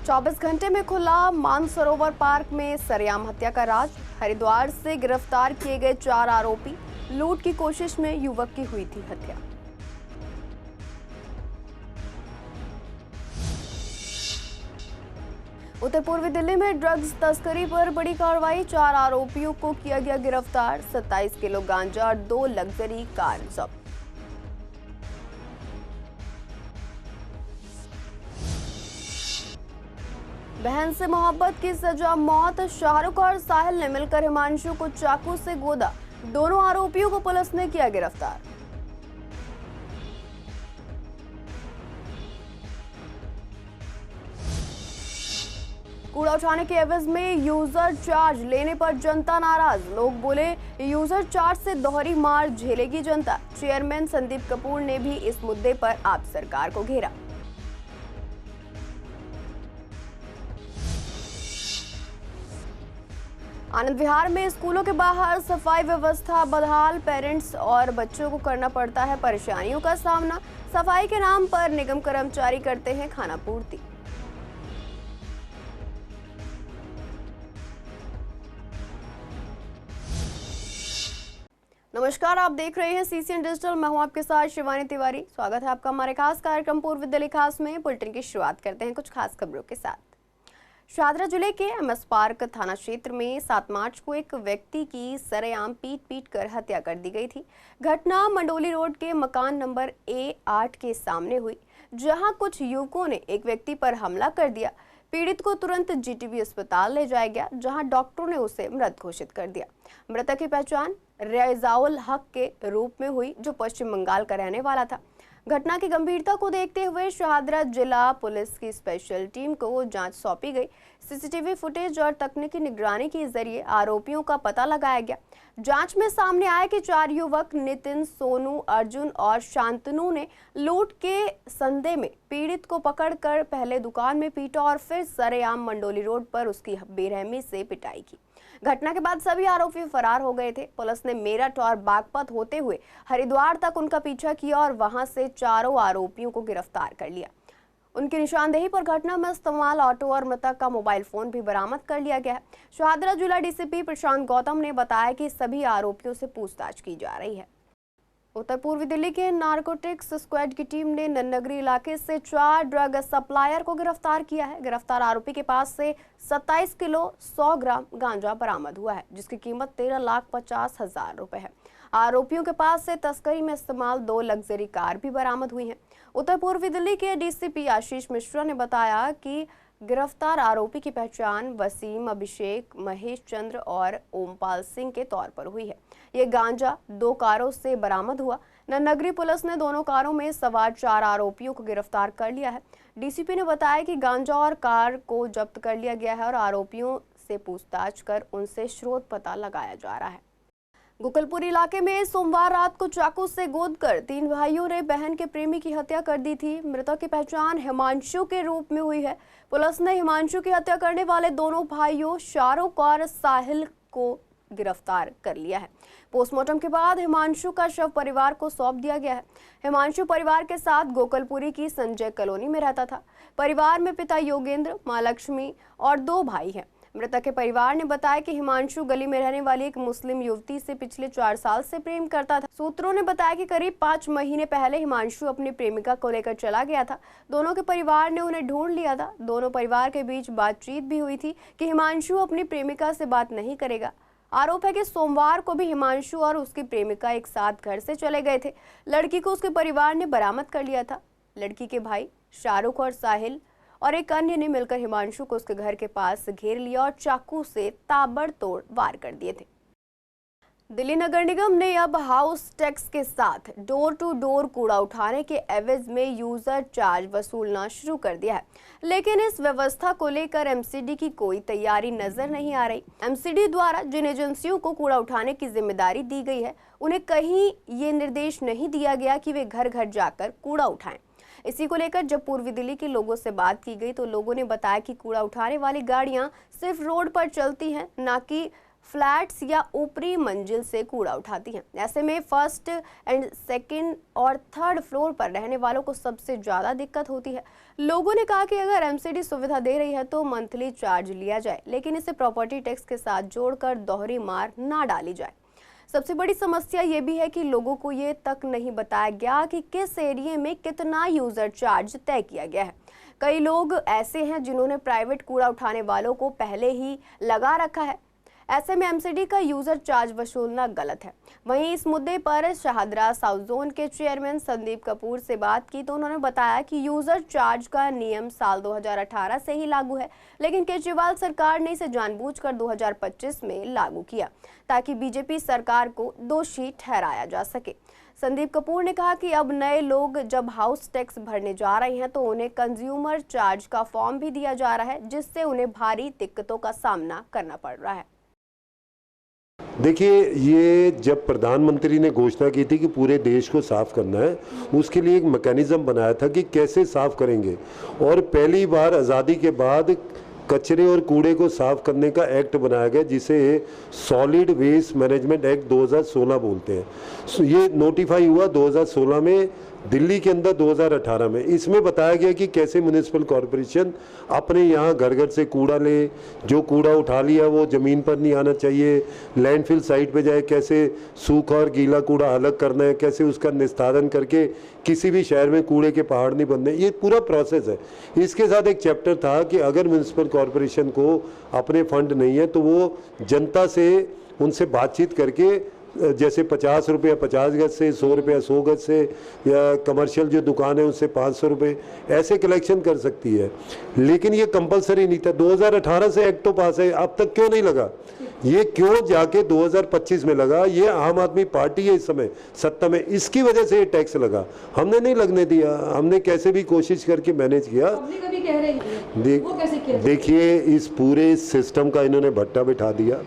24 घंटे में खुला मानसरोवर पार्क में सरेआम हत्या का राज। हरिद्वार से गिरफ्तार किए गए 4 आरोपी। लूट की कोशिश में युवक की हुई थी हत्या। उत्तर पूर्वी दिल्ली में ड्रग्स तस्करी पर बड़ी कार्रवाई। 4 आरोपियों को किया गया गिरफ्तार। 27 किलो गांजा और 2 लग्जरी कार जब्त। बहन से मोहब्बत की सजा मौत। शाहरुख और साहिल ने मिलकर हिमांशु को चाकू से गोदा। दोनों आरोपियों को पुलिस ने किया गिरफ्तार। कूड़ा उठाने के एवज में यूजर चार्ज लेने पर जनता नाराज। लोग बोले यूजर चार्ज से दोहरी मार झेलेगी जनता। चेयरमैन संदीप कपूर ने भी इस मुद्दे पर आप सरकार को घेरा। आनंद विहार में स्कूलों के बाहर सफाई व्यवस्था बदहाल। पेरेंट्स और बच्चों को करना पड़ता है परेशानियों का सामना। सफाई के नाम पर निगम कर्मचारी करते हैं खानापूर्ति। नमस्कार, आप देख रहे हैं सीसीएन डिजिटल। मैं हूं आपके साथ शिवानी तिवारी। स्वागत है आपका हमारे खास कार्यक्रम पूर्व दिल्ली खास में। बुलेटिन की शुरुआत करते हैं कुछ खास खबरों के साथ। शाहदरा जिले के एमएस पार्क थाना क्षेत्र में 7 मार्च को एक व्यक्ति की सरेआम पीट कर हत्या कर दी गई थी। घटना मंडोली रोड के मकान नंबर A8 के सामने हुई, जहां कुछ युवकों ने एक व्यक्ति पर हमला कर दिया। पीड़ित को तुरंत जीटीबी अस्पताल ले जाया गया, जहां डॉक्टरों ने उसे मृत घोषित कर दिया। मृतक की पहचान रेजाउल हक के रूप में हुई, जो पश्चिम बंगाल का रहने वाला था। घटना की गंभीरता को देखते हुए शाहदरा जिला पुलिस की स्पेशल टीम को जांच सौंपी गई। सीसीटीवी फुटेज और तकनीकी निगरानी के जरिए आरोपियों का पता लगाया गया। जांच में सामने आया कि 4 युवक नितिन, सोनू, अर्जुन और शांतनु ने लूट के संदेह में पीड़ित को पकड़कर पहले दुकान में पीटा और फिर सरेआम मंडोली रोड पर उसकी बेरहमी से पिटाई की। घटना के बाद सभी आरोपी फरार हो गए थे। पुलिस ने मेरठ और बागपत होते हुए हरिद्वार तक उनका पीछा किया और वहां से 4 आरोपियों को गिरफ्तार कर लिया। उनकी निशानदेही पर घटना में इस्तेमाल ऑटो और मृतक का मोबाइल फोन भी बरामद कर लिया गया है। शाहदरा जिला डीसीपी प्रशांत गौतम ने बताया कि सभी आरोपियों से पूछताछ की जा रही है। उत्तर पूर्वी दिल्ली के नारकोटिक्स स्क्वाड की टीम ने नन्नगरी इलाके से 4 ड्रग सप्लायर को गिरफ्तार किया है। गिरफ्तार आरोपी के पास से 27 किलो 100 ग्राम गांजा बरामद हुआ है, जिसकी कीमत 13,50,000 रुपए है। आरोपियों के पास से तस्करी में इस्तेमाल 2 लग्जरी कार भी बरामद हुई हैं। उत्तर पूर्वी दिल्ली के डीसीपी आशीष मिश्रा ने बताया कि गिरफ्तार आरोपी की पहचान वसीम, अभिषेक, महेश चंद्र और ओमपाल सिंह के तौर पर हुई है। ये गांजा 2 कारों से बरामद हुआ। नन्नगरी पुलिस ने दोनों कारों में सवार 4 आरोपियों को गिरफ्तार कर लिया है। डीसीपी ने बताया कि गांजा और कार को जब्त कर लिया गया है और आरोपियों से पूछताछ कर उनसे स्रोत पता लगाया जा रहा है। गोकलपुर इलाके में सोमवार रात को चाकू से गोदकर 3 भाइयों ने बहन के प्रेमी की हत्या कर दी थी। मृतक की पहचान हिमांशु के रूप में हुई है। पुलिस ने हिमांशु की हत्या करने वाले दोनों भाइयों शाहरुख और साहिल को गिरफ्तार कर लिया है। पोस्टमार्टम के बाद हिमांशु का शव परिवार को सौंप दिया गया है। हिमांशु परिवार के साथ गोकलपुरी की संजय कॉलोनी में रहता था। परिवार में पिता योगेंद्र, मां लक्ष्मी और 2 भाई हैं। मृतक के परिवार ने बताया कि हिमांशु गली में रहने वाली एक मुस्लिम युवती से पिछले 4 साल से प्रेम करता था। सूत्रों ने बताया कि करीब 5 महीने पहले हिमांशु अपनी प्रेमिका को लेकर चला गया था। दोनों के परिवार ने उन्हें ढूंढ लिया था। दोनों परिवार के बीच बातचीत भी हुई थी कि हिमांशु अपनी प्रेमिका से बात नहीं करेगा। आरोप है कि सोमवार को भी हिमांशु और उसकी प्रेमिका एक साथ घर से चले गए थे। लड़की को उसके परिवार ने बरामद कर लिया था। लड़की के भाई शाहरुख और साहिल और एक अन्य ने मिलकर हिमांशु को उसके घर के पास घेर लिया और चाकू से ताबड़तोड़ वार कर दिए थे। दिल्ली नगर निगम ने अब हाउस टैक्स के साथ डोर टू डोर कूड़ा उठाने के एवज में यूजर चार्ज वसूलना शुरू कर दिया है, लेकिन इस व्यवस्था को लेकर एमसीडी की कोई तैयारी नजर नहीं आ रही। एमसीडी द्वारा जिन एजेंसियों को कूड़ा उठाने की जिम्मेदारी दी गई है, उन्हें कहीं ये निर्देश नहीं दिया गया कि वे घर घर जाकर कूड़ा उठाएं। इसी को लेकर जब पूर्वी दिल्ली के लोगों से बात की गई तो लोगों ने बताया कि कूड़ा उठाने वाली गाड़ियां सिर्फ रोड पर चलती हैं, ना कि फ्लैट्स या ऊपरी मंजिल से कूड़ा उठाती हैं। ऐसे में फर्स्ट एंड सेकंड और थर्ड फ्लोर पर रहने वालों को सबसे ज़्यादा दिक्कत होती है। लोगों ने कहा कि अगर एमसीडी सुविधा दे रही है तो मंथली चार्ज लिया जाए, लेकिन इसे प्रॉपर्टी टैक्स के साथ जोड़कर दोहरी मार ना डाली जाए। सबसे बड़ी समस्या ये भी है कि लोगों को ये तक नहीं बताया गया कि किस एरिया में कितना यूजर चार्ज तय किया गया है। कई लोग ऐसे हैं जिन्होंने प्राइवेट कूड़ा उठाने वालों को पहले ही लगा रखा है। ऐसे में एमसीडी का यूजर चार्ज वसूलना गलत है। वहीं इस मुद्दे पर शाहदरा साउथ जोन के चेयरमैन संदीप कपूर से बात की तो उन्होंने बताया कि यूजर चार्ज का नियम साल 2018 से ही लागू है, लेकिन केजरीवाल सरकार ने इसे जानबूझकर 2025 में लागू किया ताकि बीजेपी सरकार को दोषी ठहराया जा सके। संदीप कपूर ने कहा कि अब नए लोग जब हाउस टैक्स भरने जा रहे हैं तो उन्हें कंज्यूमर चार्ज का फॉर्म भी दिया जा रहा है, जिससे उन्हें भारी दिक्कतों का सामना करना पड़ रहा है। देखिए, ये जब प्रधानमंत्री ने घोषणा की थी कि पूरे देश को साफ करना है, उसके लिए एक मैकेनिज्म बनाया था कि कैसे साफ करेंगे। और पहली बार आज़ादी के बाद कचरे और कूड़े को साफ करने का एक्ट बनाया गया, जिसे सॉलिड वेस्ट मैनेजमेंट एक्ट 2016 बोलते हैं। ये नोटिफाई हुआ 2016 में, दिल्ली के अंदर 2018 में। इसमें बताया गया कि कैसे म्युनिसिपल कॉरपोरेशन अपने यहाँ घर घर से कूड़ा ले, जो कूड़ा उठा लिया वो ज़मीन पर नहीं आना चाहिए, लैंडफिल साइट पे जाए, कैसे सूखा और गीला कूड़ा अलग करना है, कैसे उसका निस्तारण करके किसी भी शहर में कूड़े के पहाड़ नहीं बनने। ये पूरा प्रोसेस है। इसके साथ एक चैप्टर था कि अगर म्युनिसिपल कॉरपोरेशन को अपने फंड नहीं है तो वो जनता से उनसे बातचीत करके जैसे 50 रुपये 50 गज से, 100 रुपये 100 गज से, या कमर्शियल जो दुकान है उससे 500 रुपये ऐसे कलेक्शन कर सकती है। लेकिन ये कंपलसरी नहीं था। 2018 से एक्ट तो पास है, अब तक क्यों नहीं लगा? ये क्यों जाके 2025 में लगा? ये आम आदमी पार्टी है इस समय सत्ता में, इसकी वजह से ये टैक्स लगा। हमने नहीं लगने दिया, हमने कैसे भी कोशिश करके मैनेज किया। देखिए, इस पूरे सिस्टम का इन्होंने भट्टा बिठा दिया।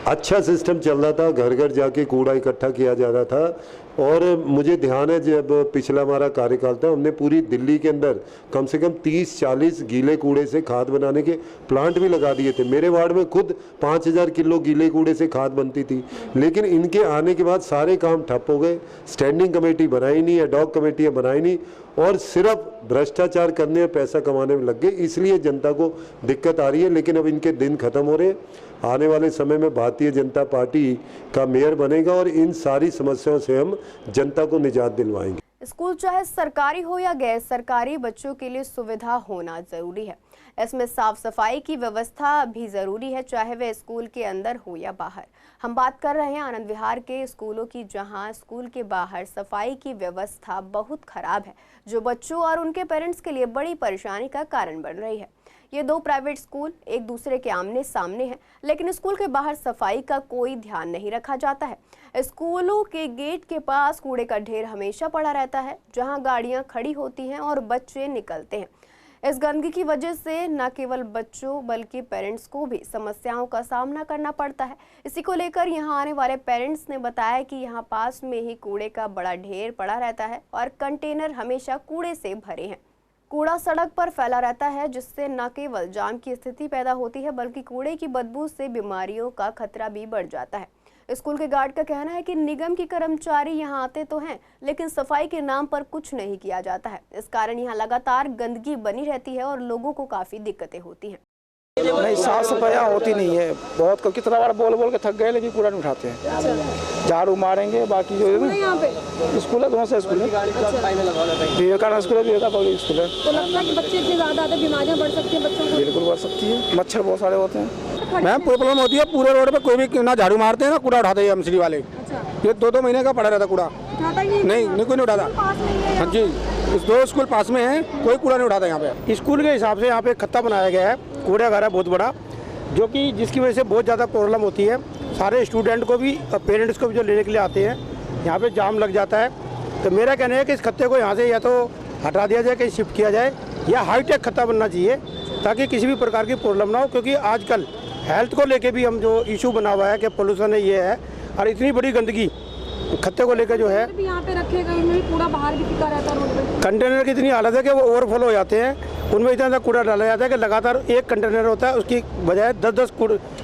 अच्छा सिस्टम चल रहा था, घर घर जाके कूड़ा इकट्ठा किया जा रहा था। और मुझे ध्यान है जब पिछला हमारा कार्यकाल था, हमने पूरी दिल्ली के अंदर कम से कम 30-40 गीले कूड़े से खाद बनाने के प्लांट भी लगा दिए थे। मेरे वार्ड में खुद 5000 किलो गीले कूड़े से खाद बनती थी। लेकिन इनके आने के बाद सारे काम ठप हो गए। स्टैंडिंग कमेटी बनाई नहीं, एडॉक कमेटियाँ बनाई नहीं, और सिर्फ भ्रष्टाचार करने और पैसा कमाने में लग गए। इसलिए जनता को दिक्कत आ रही है। लेकिन अब इनके दिन खत्म हो रहे हैं। आने वाले समय में भारतीय जनता पार्टी का मेयर बनेगा और इन सारी समस्याओं से हम जनता को निजात दिलवाएंगे। स्कूल चाहे सरकारी हो या गैर सरकारी, बच्चों के लिए सुविधा होना जरूरी है। इसमें साफ सफाई की व्यवस्था भी जरूरी है, चाहे वे स्कूल के अंदर हो या बाहर। हम बात कर रहे हैं आनंद विहार के स्कूलों की, जहां स्कूल के बाहर सफाई की व्यवस्था बहुत खराब है, जो बच्चों और उनके पेरेंट्स के लिए बड़ी परेशानी का कारण बन रही है। ये दो प्राइवेट स्कूल एक दूसरे के आमने सामने हैं, लेकिन स्कूल के बाहर सफाई का कोई ध्यान नहीं रखा जाता है। स्कूलों के गेट के पास कूड़े का ढेर हमेशा पड़ा रहता है, जहां गाड़ियां खड़ी होती हैं और बच्चे निकलते हैं। इस गंदगी की वजह से न केवल बच्चों बल्कि पेरेंट्स को भी समस्याओं का सामना करना पड़ता है। इसी को लेकर यहां आने वाले पेरेंट्स ने बताया कि यहां पास में ही कूड़े का बड़ा ढेर पड़ा रहता है और कंटेनर हमेशा कूड़े से भरे हैं। कूड़ा सड़क पर फैला रहता है, जिससे न केवल जाम की स्थिति पैदा होती है बल्कि कूड़े की बदबू से बीमारियों का खतरा भी बढ़ जाता है। स्कूल के गार्ड का कहना है कि निगम के कर्मचारी यहां आते तो हैं, लेकिन सफाई के नाम पर कुछ नहीं किया जाता है। इस कारण यहां लगातार गंदगी बनी रहती है और लोगों को काफी दिक्कतें होती हैं। नहीं, साफ सफाई होती नहीं है। बहुत कितना बार बोल बोल के थक गए, लेकिन कूड़ा नहीं उठाते हैं। झाड़ू मारेंगे, बाकी जो है स्कूल है, दोनों से स्कूल है, विवेकानंद स्कूल है, विवेका पब्लिक स्कूल है। तो लगता है कि बच्चे इतने ज्यादा आते, बीमारियां बढ़ सकती हैं बच्चों को? बिल्कुल बढ़ सकती है, मच्छर बहुत सारे होते हैं। मैम प्रॉब्लम होती है, पूरे रोड पे कोई भी ना झाड़ू मारते हैं ना कूड़ा उठाते हैं एमसीडी वाले। ये 2-2 महीने का पड़ा रहता कूड़ा। नहीं, कोई नहीं उठाता। हाँ जी, इस 2 स्कूल पास में है, कोई कूड़ा नहीं उठाता यहाँ पे। स्कूल के हिसाब से यहाँ पे खत्ता बनाया गया है, कूड़ा घर है बहुत बड़ा, जो कि जिसकी वजह से बहुत ज़्यादा प्रॉब्लम होती है। सारे स्टूडेंट को भी और पेरेंट्स को भी जो लेने के लिए आते हैं, यहाँ पे जाम लग जाता है। तो मेरा कहना है कि इस खत्ते को यहाँ से या तो हटा दिया जाए, कहीं शिफ्ट किया जाए, या हाईटेक खत्ता बनना चाहिए, ताकि किसी भी प्रकार की प्रॉब्लम ना हो। क्योंकि आजकल हेल्थ को लेके भी हम जो इशू बना हुआ है कि पोल्यूशन है, ये है, और इतनी बड़ी गंदगी खत्ते को लेकर जो है यहाँ पे रखेगा, कूड़ा बाहर भी फिका रहता है रोड पे। कंटेनर की इतनी हालत है कि वो ओवरफ्लो हो जाते हैं, उनमें इतना ज़्यादा कूड़ा डाला जाता है कि लगातार एक कंटेनर होता है, उसकी बजाय 10-10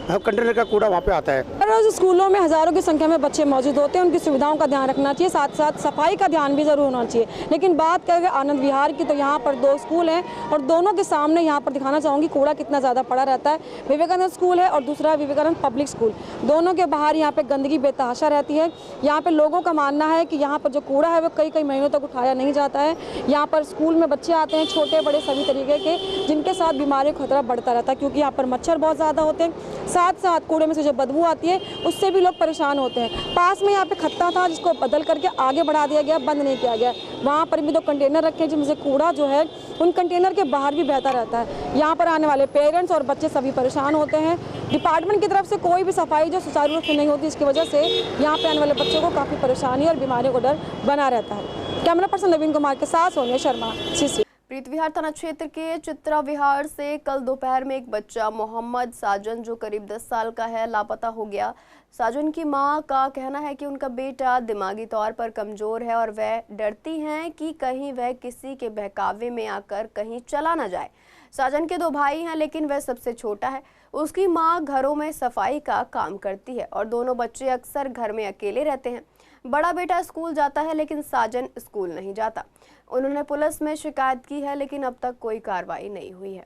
कंटेनर का कूड़ा वहाँ पे आता है। रोज स्कूलों में हज़ारों की संख्या में बच्चे मौजूद होते हैं, उनकी सुविधाओं का ध्यान रखना चाहिए, साथ साथ सफाई का ध्यान भी ज़रूर होना चाहिए। लेकिन बात करें आनंद विहार की, तो यहाँ पर 2 स्कूल हैं और दोनों के सामने यहाँ पर दिखाना चाहूँगी कूड़ा कितना ज़्यादा पड़ा रहता है। विवेकानंद स्कूल है और दूसरा विवेकानंद पब्लिक स्कूल। दोनों के बाहर यहाँ पर गंदगी बेतहाशा रहती है। यहाँ पर लोगों का मानना है कि यहाँ पर जो कूड़ा है वो कई महीनों तक उठाया नहीं जाता है। यहाँ पर स्कूल में बच्चे आते हैं, छोटे बड़े सभी तरीके के, जिनके साथ बीमारियों का खतरा बढ़ता रहता है, क्योंकि यहाँ पर मच्छर बहुत ज़्यादा होते हैं। साथ साथ कूड़े में से जो बदबू आती है उससे भी लोग परेशान होते हैं। पास में यहाँ पे खत्ता था जिसको बदल करके आगे बढ़ा दिया गया, बंद नहीं किया गया। वहाँ पर भी 2 कंटेनर रखे हैं जिनमें से कूड़ा जो है उन कंटेनर के बाहर भी बहता रहता है। यहाँ पर आने वाले पेरेंट्स और बच्चे सभी परेशान होते हैं। डिपार्टमेंट की तरफ से कोई भी सफाई जो सुचारू रूप से नहीं होती, इसकी वजह से यहाँ पे आने वाले बच्चों को काफ़ी परेशानी और बीमारियों का डर बना रहता है। कैमरा पर्सन नवीन कुमार के साथ सोनिया शर्मा, सीसी। प्रीत विहार थाना क्षेत्र के चित्रा विहार से कल दोपहर में एक बच्चा मोहम्मद साजन जो करीब 10 साल का है लापता हो गया। साजन की मां का कहना है कि उनका बेटा दिमागी तौर पर कमजोर है और वह डरती हैं कि कहीं वह किसी के बहकावे में आकर कहीं चला ना जाए। साजन के 2 भाई हैं लेकिन वह सबसे छोटा है। उसकी मां घरों में सफाई का काम करती है और दोनों बच्चे अक्सर घर में अकेले रहते हैं। बड़ा बेटा स्कूल जाता है लेकिन साजन स्कूल नहीं जाता। उन्होंने पुलिस में शिकायत की है लेकिन अब तक कोई कार्रवाई नहीं हुई है।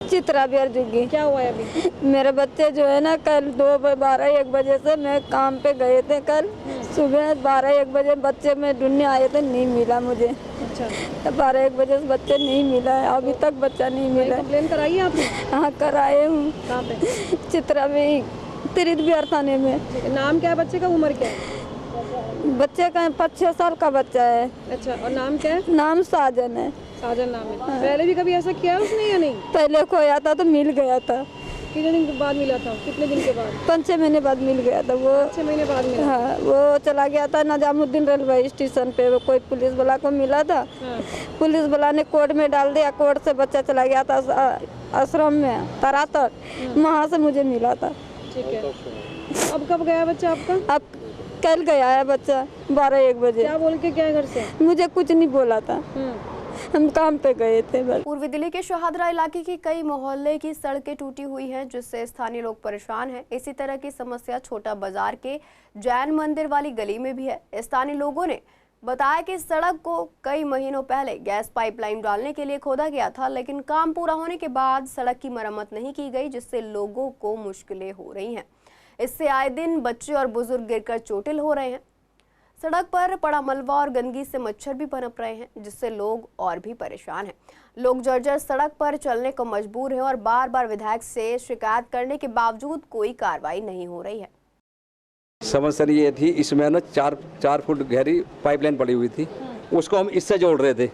चित्रा बिहार जुगी। क्या हुआ है अभी? मेरे बच्चे जो है ना कल 12-1 बजे से मैं काम पे गए थे। कल सुबह 12-1 बजे बच्चे में ढूंढने आए थे, नहीं मिला मुझे। अच्छा। 12-1 बजे से बच्चे नहीं मिला है, अभी तक बच्चा नहीं मिला है। कंप्लेन कराई है आपने? हाँ कराए हूँ। कहाँ पे? चित्रा में, प्रीत बिहार थाने में। नाम क्या है बच्चे का, उम्र क्या है? बच्चे का 5-6 साल का बच्चा है। अच्छा, और नाम क्या है? नाम साजन है। साजन नाम है। पहले भी कभी ऐसा किया है उसने या नहीं? पहले खोया था तो मिल गया था। कितने दिन के बाद मिला था? कितने दिन के बाद? 5-6 महीने बाद मिल गया था वो। 6 महीने बाद मिला? हाँ, वो चला गया था निजामुद्दीन रेलवे स्टेशन पे। वो कोई पुलिस वाला को मिला था। हाँ। पुलिस वाला ने कोर्ट में डाल दिया। कोर्ट से बच्चा चला गया था आश्रम में तरातर, वहाँ से मुझे मिला था। ठीक है। अब कब गया बच्चा आपका? अब कल गया है बच्चा 12-1 बजे। क्या बोल के गया घर से? मुझे कुछ नहीं बोला था, हम काम पे गए थे बस। पूर्वी दिल्ली के शाहदरा इलाके की कई मोहल्ले की सड़कें टूटी हुई हैं जिससे स्थानीय लोग परेशान हैं। इसी तरह की समस्या छोटा बाजार के जैन मंदिर वाली गली में भी है। स्थानीय लोगों ने बताया कि सड़क को कई महीनों पहले गैस पाइपलाइन डालने के लिए खोदा गया था, लेकिन काम पूरा होने के बाद सड़क की मरम्मत नहीं की गई, जिससे लोगों को मुश्किलें हो रही हैं। इससे आए दिन बच्चे और बुजुर्ग गिरकर चोटिल हो रहे हैं। सड़क पर पड़ा मलबा और गंदगी से मच्छर भी पनप रहे हैं, जिससे लोग और भी परेशान हैं। लोग जर्जर सड़क पर चलने को मजबूर हैं और बार बार विधायक से शिकायत करने के बावजूद कोई कार्रवाई नहीं हो रही है। समस्या ये थी, इसमें ना 4 फुट गहरी पाइपलाइन पड़ी हुई थी, उसको हम इससे जोड़ रहे थे।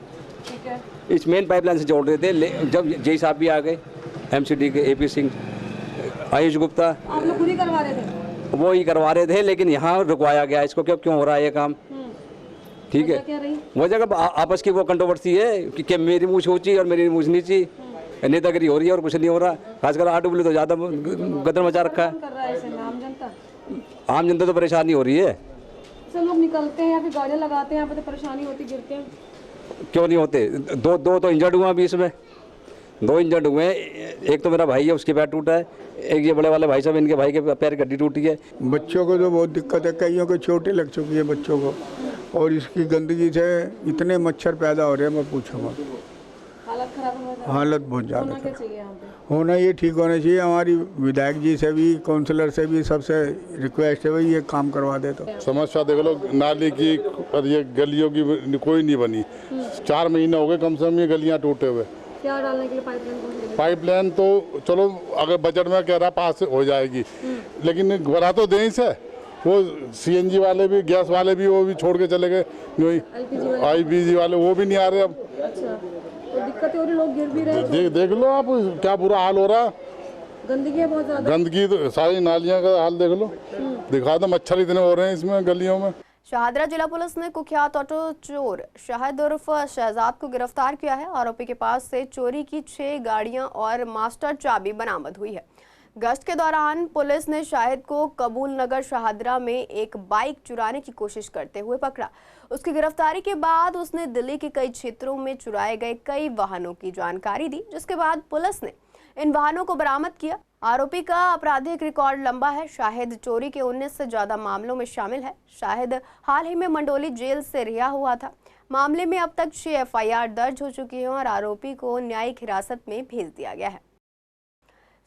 इस मेन पाइपलाइन से जोड़ रहे थे। जब जय साहब भी आ गए, MCD के AP सिंह, आयुष गुप्ता, आप लोग खुद ही करवा रहे थे? वो ही करवा रहे थे, लेकिन यहाँ रुकवाया गया इसको। क्यों हो रहा है ये काम? ठीक है, वो जगह आपस की वो कंट्रोवर्सी है कि मेरी मूछ ऊंची और मेरी मूछ नीची, नेतागिरी हो रही है और कुछ नहीं हो रहा। खासकर RW तो ज़्यादा गदर मचा रखा है। आम जनता तो परेशानी हो रही है। लोग निकलते हैं या फिर गाड़ियाँ लगाते हैं, यहाँ पे तो परेशानी होती, गिरते हैं। क्यों नहीं होते? दो तो इंजर्ड हुआ अभी इसमें, 2 इंजर्ड हुए हैं। एक तो मेरा भाई है, उसके पैर टूटा है। एक ये बड़े वाले भाई साहब, इनके भाई के पैर की हड्डी टूटी है। बच्चों को तो बहुत दिक्कत है, कईयों को चोटें लग चुकी है बच्चों को, और इसकी गंदगी से इतने मच्छर पैदा हो रहे हैं, मैं पूछूंगा। हालत खराब हो जाती है। हालत बहुत ज़्यादा होना क्या चाहिए यहाँ पे? होना ये ठीक होना चाहिए। हमारी विधायक जी से भी, काउंसलर से भी, सबसे रिक्वेस्ट है भाई ये काम करवा दे। तो समस्या देख लो, नाली की और ये गलियों की कोई नहीं बनी। 4 महीने हो गए कम से कम ये गलियाँ टूटे हुए। क्या डालने के लिए पाइपलाइन तो चलो अगर बजट में कह रहा पास हो जाएगी, लेकिन बना तो दें से। वो CNG वाले भी, गैस वाले भी, वो भी छोड़ के चले गए। LPG वाले वो भी नहीं आ रहे अब। अच्छा, तो दिक्कत हो रही, लोग गिर भी रहे हैं। देख लो आप क्या बुरा हाल हो रहा। गंदगी है बहुत ज़्यादा। गंदगी तो सारी नालियाँ का हाल देख लो, दिखा दो। मच्छर इतने हो रहे हैं इसमें गलियों में। शाहदरा जिला पुलिस ने कुख्यात ऑटो चोर शाहिद उर्फ शहजाद को गिरफ्तार किया है। आरोपी के पास से चोरी की 6 गाड़ियां और मास्टर चाबी बरामद हुई है। गश्त के दौरान पुलिस ने शाहिद को कबूल नगर शाहदरा में एक बाइक चुराने की कोशिश करते हुए पकड़ा। उसकी गिरफ्तारी के बाद उसने दिल्ली के कई क्षेत्रों में चुराए गए कई वाहनों की जानकारी दी, जिसके बाद पुलिस ने इन वाहनों को बरामद किया। आरोपी का आपराधिक रिकॉर्ड लंबा है। शाहिद चोरी के 19 से ज्यादा मामलों में शामिल है। शाहिद हाल ही में मंडोली जेल से रिहा हुआ था। मामले में अब तक 6 FIR दर्ज हो चुकी है और आरोपी को न्यायिक हिरासत में भेज दिया गया है।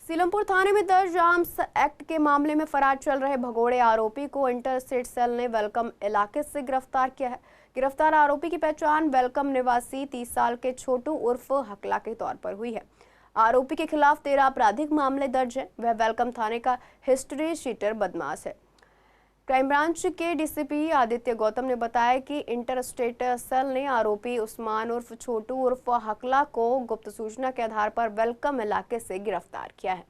सीलमपुर थाने में दर्ज आर्म्स एक्ट के मामले में फरार चल रहे भगोड़े आरोपी को इंटर स्टेट सेल ने वेलकम इलाके से गिरफ्तार किया है। गिरफ्तार आरोपी की पहचान वेलकम निवासी 30 साल के छोटू उर्फ हकला के तौर पर हुई है। आरोपी के खिलाफ 13 आपराधिक मामले दर्ज हैं। वह वेलकम थाने का हिस्ट्री शीटर बदमाश है। क्राइम ब्रांच के DCP आदित्य गौतम ने बताया कि इंटर स्टेट सेल ने आरोपी उस्मान उर्फ छोटू उर्फ हकला को गुप्त सूचना के आधार पर वेलकम इलाके से गिरफ्तार किया है।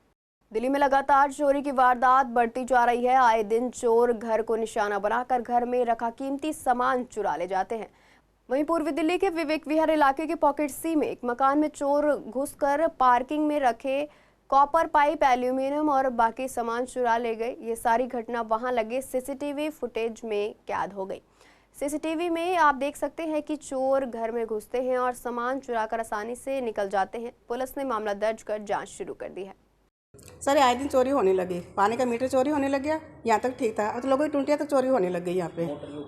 दिल्ली में लगातार चोरी की वारदात बढ़ती जा रही है। आए दिन चोर घर को निशाना बनाकर घर में रखा कीमती सामान चुरा ले जाते हैं। वहीं पूर्वी दिल्ली के विवेक विहार इलाके के पॉकेट C में एक मकान में चोर घुसकर पार्किंग में रखे कॉपर पाइप, एल्यूमिनियम और बाकी सामान चुरा ले गए। ये सारी घटना वहां लगे CCTV फुटेज में कैद हो गई। CCTV में आप देख सकते हैं कि चोर घर में घुसते हैं और सामान चुराकर आसानी से निकल जाते हैं। पुलिस ने मामला दर्ज कर जांच शुरू कर दी है। सर आए दिन चोरी होने लगी। पानी का मीटर चोरी होने लग गया। यहाँ तक ठीक था, अब तो लोगों की टूंटियाँ तक चोरी होने लग गई। यहाँ पे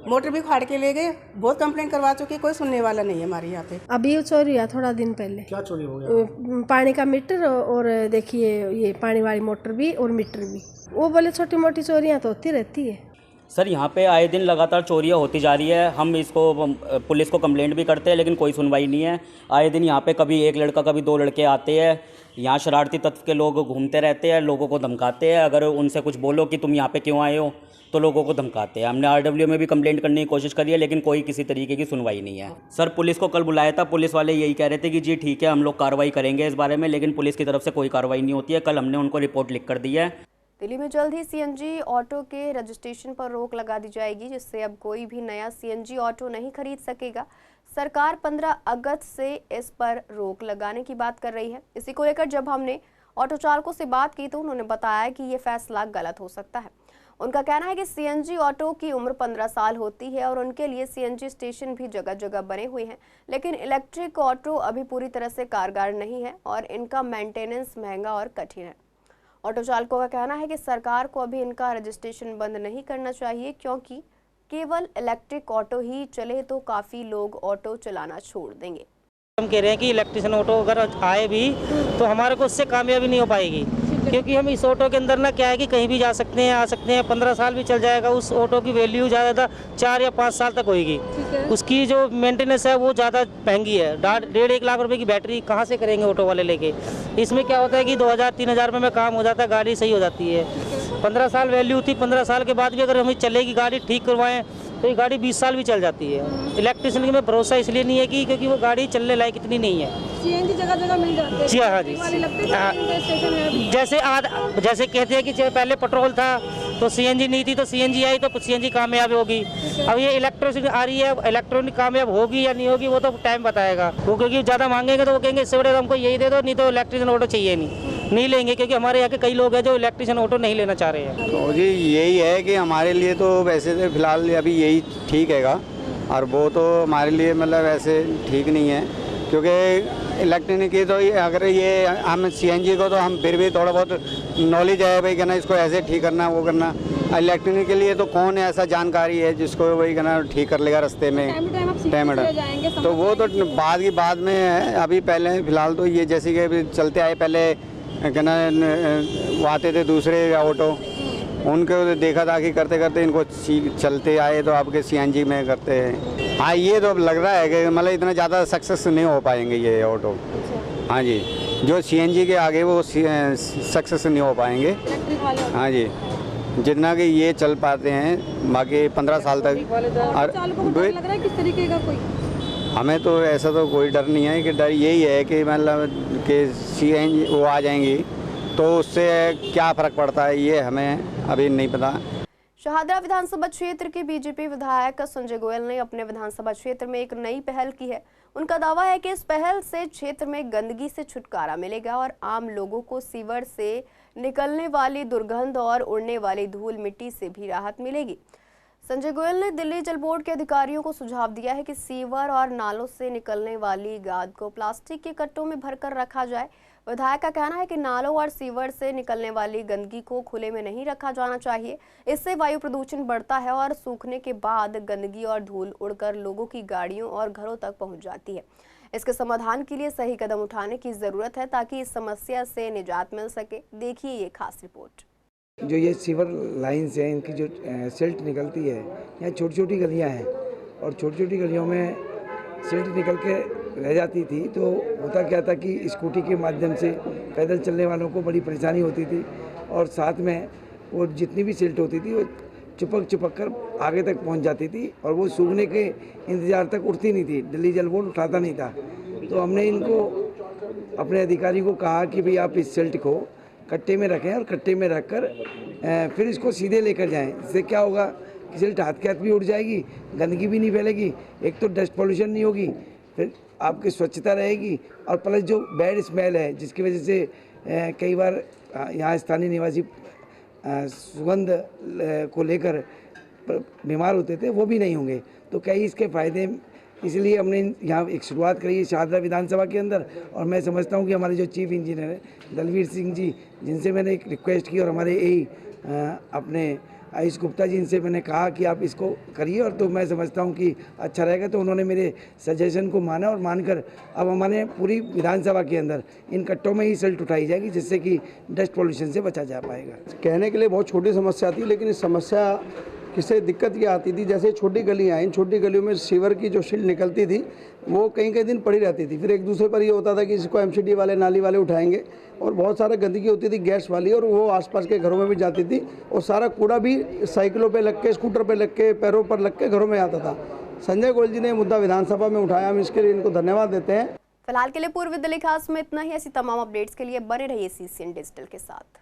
मोटर भी फाड़ के ले गए। बहुत कंप्लेंट करवा चुके, कोई सुनने वाला नहीं है हमारे यहाँ पे। अभी चोरी हुआ थोड़ा दिन पहले। क्या चोरी हो गया? पानी का मीटर और देखिए ये पानी वाली मोटर भी और मीटर भी। वो बोले छोटी मोटी चोरियाँ तो होती रहती है। सर यहाँ पे आए दिन लगातार चोरियाँ होती जा रही है। हम इसको पुलिस को कंप्लेंट भी करते हैं लेकिन कोई सुनवाई नहीं है। आए दिन यहाँ पे कभी एक लड़का कभी 2 लड़के आते हैं। यहाँ शरारती तत्व के लोग घूमते रहते हैं, लोगों को धमकाते हैं। अगर उनसे कुछ बोलो कि तुम यहाँ पे क्यों आए हो तो लोगों को धमकाते हैं। हमने RW में भी कंप्लेंट करने की कोशिश करी है लेकिन कोई किसी तरीके की सुनवाई नहीं है। सर पुलिस को कल बुलाया था, पुलिस वाले यही कह रहे थे कि जी ठीक है हम लोग कार्रवाई करेंगे इस बारे में, लेकिन पुलिस की तरफ से कोई कार्रवाई नहीं होती है। कल हमने उनको रिपोर्ट लिख कर दी है। दिल्ली में जल्द ही CNG ऑटो के रजिस्ट्रेशन पर रोक लगा दी जाएगी, जिससे अब कोई भी नया CNG ऑटो नहीं खरीद सकेगा। सरकार 15 अगस्त से इस पर रोक लगाने की बात कर रही है। इसी को लेकर जब हमने ऑटो चालकों से बात की तो उन्होंने बताया कि ये फैसला गलत हो सकता है। उनका कहना है कि CNG ऑटो की उम्र 15 साल होती है और उनके लिए CNG स्टेशन भी जगह जगह बने हुए हैं, लेकिन इलेक्ट्रिक ऑटो अभी पूरी तरह से कारगर नहीं है और इनका मेंटेनेंस महंगा और कठिन है। ऑटो चालकों का कहना है कि सरकार को अभी इनका रजिस्ट्रेशन बंद नहीं करना चाहिए, क्योंकि केवल इलेक्ट्रिक ऑटो ही चले तो काफ़ी लोग ऑटो चलाना छोड़ देंगे। हम कह रहे हैं कि इलेक्ट्रिशियन ऑटो अगर आए भी तो हमारे को उससे कामयाबी नहीं हो पाएगी, क्योंकि हम इस ऑटो के अंदर ना क्या है कि कहीं भी जा सकते हैं, आ सकते हैं। 15 साल भी चल जाएगा। उस ऑटो की वैल्यू ज़्यादा 4 या 5 साल तक होगी। उसकी जो मेंटेनेंस है वो ज़्यादा महंगी है। 1.5 लाख रुपए की बैटरी कहाँ से करेंगे ऑटो वाले लेके। इसमें क्या होता है कि 2000-3000 रुपये में काम हो जाता है, गाड़ी सही हो जाती है। 15 साल वैल्यू थी, 15 साल के बाद भी अगर हमें चलेगी गाड़ी, ठीक करवाएं तो ये गाड़ी 20 साल भी चल जाती है। इलेक्ट्रिशियन में भरोसा इसलिए नहीं है कि क्योंकि वो गाड़ी चलने लायक इतनी नहीं है। CNG जगह जगह मिल जाते हैं। जी हाँ जी। जैसे कहते हैं कि पहले पेट्रोल था तो CNG नहीं थी, तो CNG आई तो CNG कामयाब होगी। अब ये इलेक्ट्रिक आ रही है, इलेक्ट्रॉनिक कामयाब होगी या नहीं होगी वो तो टाइम बताएगा। वो क्योंकि ज़्यादा मांगेंगे तो वो कहेंगे इससे बड़े हमको यही दे दो, नहीं तो इलेक्ट्रिशियन ऑटो चाहिए नहीं लेंगे, क्योंकि हमारे यहाँ के कई लोग हैं जो इलेक्ट्रिशियन ऑटो नहीं लेना चाह रहे हैं। तो जी यही है कि हमारे लिए तो वैसे तो फिलहाल अभी यही ठीक हैगा, और वो तो हमारे लिए मतलब ऐसे ठीक नहीं है, क्योंकि इलेक्ट्रॉनिक की तो अगर ये हम CNG को तो हम फिर भी थोड़ा बहुत नॉलेज है भाई कहना इसको ऐसे ठीक करना वो करना। इलेक्ट्रॉनिक के लिए तो कौन ऐसा जानकारी है जिसको वही कहना ठीक कर लेगा रास्ते में टाइम। तो वो तो बाद की बाद में है। अभी पहले फ़िलहाल तो ये जैसे कि चलते आए, पहले कहना वो आते थे दूसरे ऑटो, उनको देखा था कि करते करते इनको चलते आए तो आपके CNG में करते हैं। हाँ ये तो लग रहा है कि मतलब इतना ज़्यादा सक्सेस नहीं हो पाएंगे ये ऑटो। हाँ जी, जो CNG के आगे वो सक्सेस नहीं हो पाएंगे। हाँ जी, जितना कि ये चल पाते हैं बाकी 15 साल तक। लग रहा है किस तरीके का कोई हमें तो ऐसा तो कोई डर नहीं है, कि डर यही है कि मतलब कि CNG वो आ जाएंगी तो उससे क्या फ़र्क पड़ता है ये हमें अभी नहीं पता। शाहदरा विधानसभा क्षेत्र के BJP विधायक संजय गोयल ने अपने विधानसभा क्षेत्र में एक नई पहल की है। उनका दावा है कि इस पहल से क्षेत्र में गंदगी से छुटकारा मिलेगा और आम लोगों को सीवर से निकलने वाली दुर्गंध और उड़ने वाली धूल मिट्टी से भी राहत मिलेगी। संजय गोयल ने दिल्ली जल बोर्ड के अधिकारियों को सुझाव दिया है कि सीवर और नालों से निकलने वाली गाद को प्लास्टिक के कट्टों में भरकर रखा जाए। विधायक का कहना है कि नालों और सीवर से निकलने वाली गंदगी को खुले में नहीं रखा जाना चाहिए। इससे वायु प्रदूषण बढ़ता है और सूखने के बाद गंदगी और धूल उड़कर लोगों की गाड़ियों और घरों तक पहुंच जाती है। इसके समाधान के लिए सही कदम उठाने की जरूरत है ताकि इस समस्या से निजात मिल सके। देखिए ये खास रिपोर्ट। जो ये सीवर लाइन्स हैं, इनकी जो सिल्ट निकलती है, यहाँ छोटी छोटी गलियाँ हैं और छोटी छोटी गलियों में सिल्ट निकल के रह जाती थी। तो होता क्या था कि स्कूटी के माध्यम से पैदल चलने वालों को बड़ी परेशानी होती थी और साथ में वो जितनी भी सिल्ट होती थी वो चिपक कर आगे तक पहुंच जाती थी और वो सूखने के इंतज़ार तक उठती नहीं थी। दिल्ली जल बोर्ड उठाता नहीं था। तो हमने इनको अपने अधिकारी को कहा कि भाई आप इस सिल्ट को कट्टे में रखें और कट्टे में रखकर फिर इसको सीधे लेकर जाएं। इससे क्या होगा कि सिल्ट हाथ के हाथ भी उड़ जाएगी, गंदगी भी नहीं फैलेगी, एक तो डस्ट पोल्यूशन नहीं होगी, फिर आपकी स्वच्छता रहेगी और प्लस जो बैड स्मेल है जिसकी वजह से कई बार यहाँ स्थानीय निवासी सुगंध को लेकर बीमार होते थे, वो भी नहीं होंगे। तो कई इसके फ़ायदे, इसलिए हमने यहाँ एक शुरुआत करी है शाहदरा विधानसभा के अंदर। और मैं समझता हूँ कि हमारे जो चीफ इंजीनियर है दलवीर सिंह जी, जिनसे मैंने एक रिक्वेस्ट की, और हमारे यही अपने आयुष गुप्ता जी, इनसे मैंने कहा कि आप इसको करिए और तो मैं समझता हूँ कि अच्छा रहेगा। तो उन्होंने मेरे सजेशन को माना और मानकर अब हमारे पूरी विधानसभा के अंदर इन कट्टों में ही सिल्ट उठाई जाएगी, जिससे कि डस्ट पोल्यूशन से बचा जा पाएगा। कहने के लिए बहुत छोटी समस्या थी, लेकिन इस समस्या किससे दिक्कत ये आती थी, जैसे छोटी गलियाँ हैं, इन छोटी गलियों में सीवर की जो सिल्ट निकलती थी वो कई दिन पड़ी रहती थी। फिर एक दूसरे पर ये होता था कि इसको एमसीडी वाले, नाली वाले उठाएंगे और बहुत सारा गंदगी होती थी गैस वाली, और वो आसपास के घरों में भी जाती थी और सारा कूड़ा भी साइकिलों पे लग के, स्कूटर पे लग के, पैरों पर लग के घरों में आता था। संजय गोयल जी ने मुद्दा विधानसभा में उठाया, हम इसके लिए इनको धन्यवाद देते हैं। फिलहाल के लिए पूर्व दिल्ली खास में इतना ही। ऐसी तमाम अपडेट्स के लिए बने रहिए CCN डिजिटल के साथ।